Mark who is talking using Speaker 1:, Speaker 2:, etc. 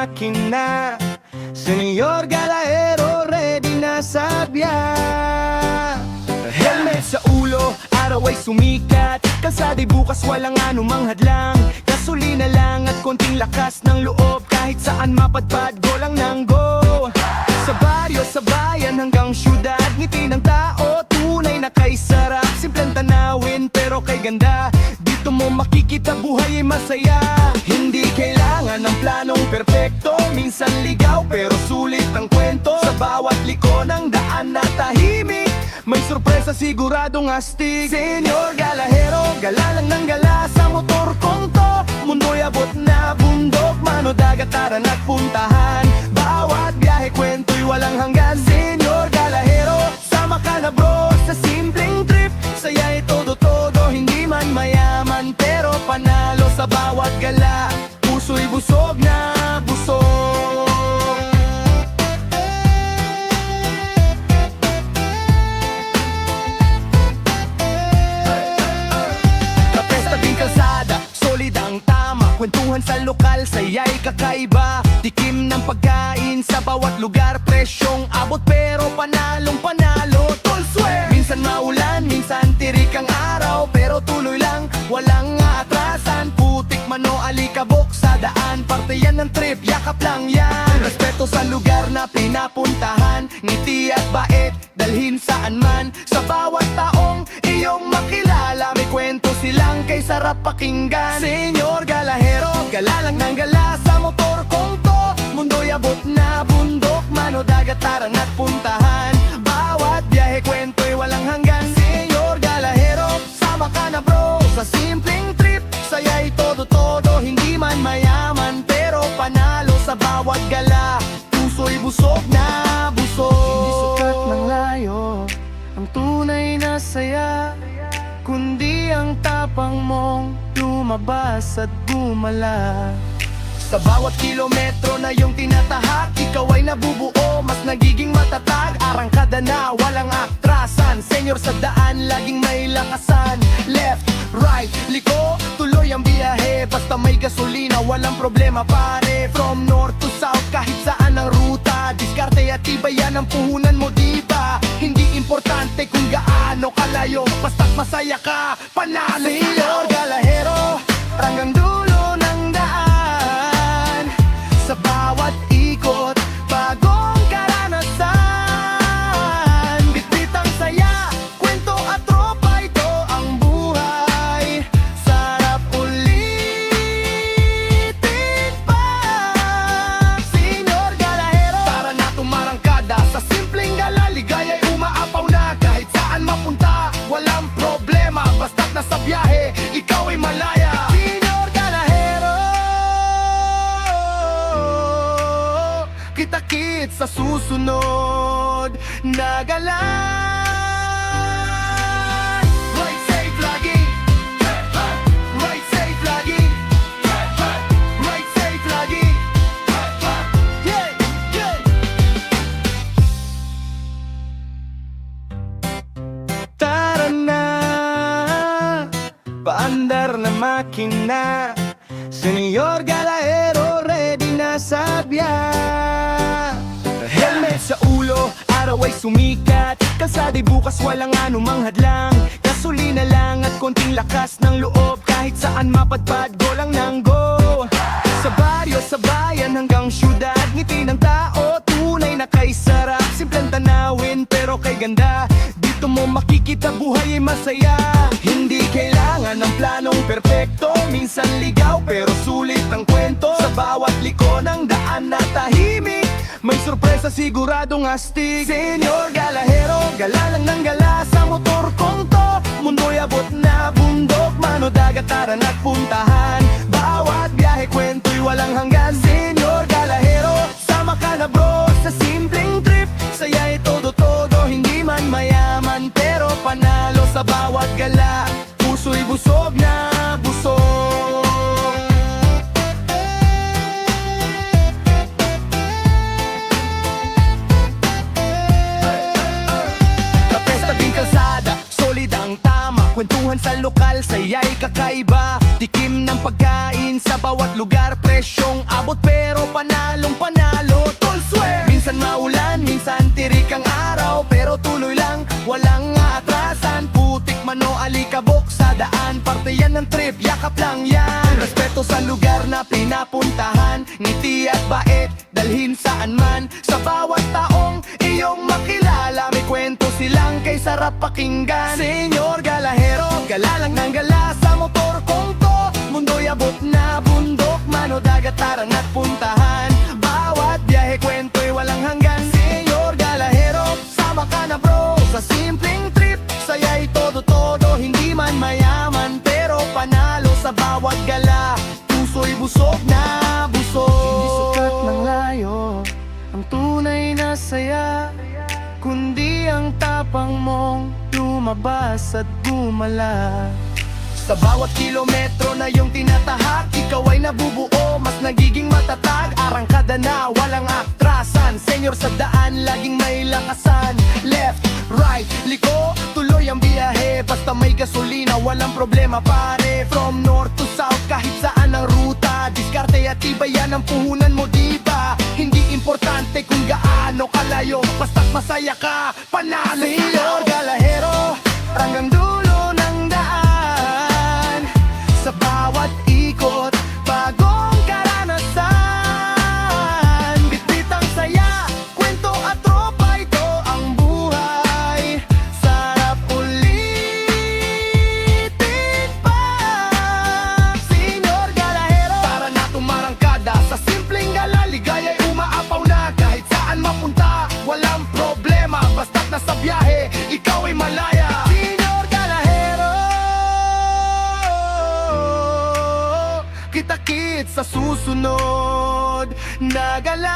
Speaker 1: makina. Senyor Galahero, ready na sa biya. Helmet sa ulo, araw ay sumikat. Kalsada'y bukas, walang anumang hadlang. Gasolina lang at konting lakas ng loob. Kahit saan mapadpad, go lang ng go. Sa baryo, sa bayan hanggang syudad, ngiti ng tao, tunay na kay sarap. Simpleng tanawin pero kay ganda, dito mo makikita buhay ay masaya. Hindi kailangan ng planong perpekto, minsan ligaw pero sulit ang kwento. Sa bawat liko ng daan na tahimik, may sorpresa siguradong astig. Senyor Galahero, gala lang ng gala sa motor kong to. Mundo'y abot na bundok, mano dagat taran at puntahan. Bawat biyahe kwento'y walang hanggan. Senyor Galahero, sama ka na bro sa simpleng trip. Saya'y todo-todo, hindi man mayaman pero panalo sa bawat gala. Puso'y busog na busog. Kwentuhan sa lokal, saya'y kakaiba. Tikim ng pagkain sa bawat lugar, presyong abot pero panalong panalo. Tol swear! Minsan maulan, minsan tirik ang araw, pero tuloy lang, walang aatrasan. Putik man o alikabok sa daan, parte yan ng trip, yakap lang yan. Respeto sa lugar na pinapuntahan, ngiti at bait, dalhin saan man. Sa bawat taong iyong makilala, may kwento silang kay sarap pakinggan. Senyor Galahero, gala lang ng gala sa motor kong to. Mundo'y abot na bundok, mano dagat taran at puntahan. Bawat biyahe kwento'y walang hanggan. Senyor Galahero, sama ka na bro sa simpleng trip. Saya'y todo-todo, hindi man mayaman pero panalo sa bawat gala. Puso'y busog na busog. Hindi sukat ng layo ang tunay na saya, kundi ang tapang mong lumabas at gumala. Sa bawat kilometro na iyong tinatahak, ikaw ay nabubuo, mas nagiging matatag. Arangkada na, walang atrasan. Senyor sa daan, laging may lakasan. Left, right, liko, tuloy ang biyahe. Basta may gasolina, walang problema pare. From north to south, kahit saan ang ruta. Diskarte at iba yan ang puhunan mo, diba? Hindi importante kung gaano kalayo, basta't masaya ka, panalo. Senyor Galahero, hanggang dulo ng daan. Sa bawat ikot, bagong karanasan. Bitbit ang saya, kwento at tropa, ito ang buhay. Sarap ulitin pa. Senyor Galahero, tara na tumarangkada sa simpleng gala. Ligaya'y umaapaw na kahit saan mapunta. Walang problema, basta't nasa biyahe, ikaw ay malaya. Senyor Galahero, kita-kit sa susunod na gala. Ride safe lagi, ride safe lagi, ride safe lagi. Yeah, yeah. Tara na, paandar na makina. Senyor Galahero, ready na sa biya. Helmet sa ulo, araw ay sumikat. Kalsada'y bukas, walang anumang hadlang. Gasolina lang at konting lakas ng loob. Kahit saan mapadpad, go lang ng go. Sa baryo, sa bayan hanggang syudad, ngiti ng tao, tunay na kay sarap. Simpleng tanawin pero kay ganda, dito mo makikita buhay ay masaya. Hindi kailangan ng planong perpekto, minsan ligaw pero sulit ang kwento. Sa bawat liko ng daan na tahimik, may sorpresa siguradong astig. Senyor Galahero, gala lang ng gala sa motor kong to. Mundo'y abot na bundok, mano dagat taran at puntahan. Bawat biyahe kwento'y walang hanggan. Senyor Galahero, sama ka na bro sa simpleng trip. Saya'y todo-todo, hindi man mayaman pero panalo sa bawat gala. Puso'y busog na busog. Kwentuhan Inuman sa lokal, saya'y kakaiba. Tikim ng pagkain sa bawat lugar. Presyong abot pero panalong panalo. Tol swear! Minsan maulan, minsan tirik ang araw, pero tuloy lang, walang aatrasan. Putik man o alikabok sa daan, parte yan ng trip, yakap lang yan. Respeto sa lugar na pinapuntahan, ngiti at bait, dalhin saan man. Sa bawat taong iyong makilala, may kwento silang kay sarap pakinggan. Senyor Galahero, gala lang ng gala sa motor kong to. Mundo'y abot na bundok, mano dagat tarang at puntahan. Bawat biyahe kwento'y walang hanggan. Senyor Galahero, sama ka na bro sa simpleng trip. Saya'y todo-todo, hindi man mayaman, pero panalo sa bawat gala. Puso'y busog na busog. Hindi sukat ng layo ang tunay na saya, kundi ang tapang mong lumabas at gumala. Sa bawat kilometro na iyong tinatahak, ikaw ay nabubuo, mas nagiging matatag. Arangkada na, walang atrasan. Senyor sa daan, laging may lakasan. Left, right, liko, tuloy ang biyahe. Basta may gasolina, walang problema pare. From north to south, kahit saan ang ruta. Diskarte at tibayan ang puhunan mo, diba? Hindi importante kung gaano kalayo, basta't masaya ka, panalo. Senyor Galahero, hanggang dulo ng daan. Sa bawat ikot, bagong karanasan. Bitbit ang saya, kwento at tropa, ito ang buhay. Sarap ulitin pa. Senyor Galahero, tara na tumarangkada. Sa simpleng gala, ligaya'y umaapaw na. Kahit saan mapunta, walang problema, basta't nasa biyahe, ikaw ay malaya. Senyor Galahero, kita-kits sa susunod na gala.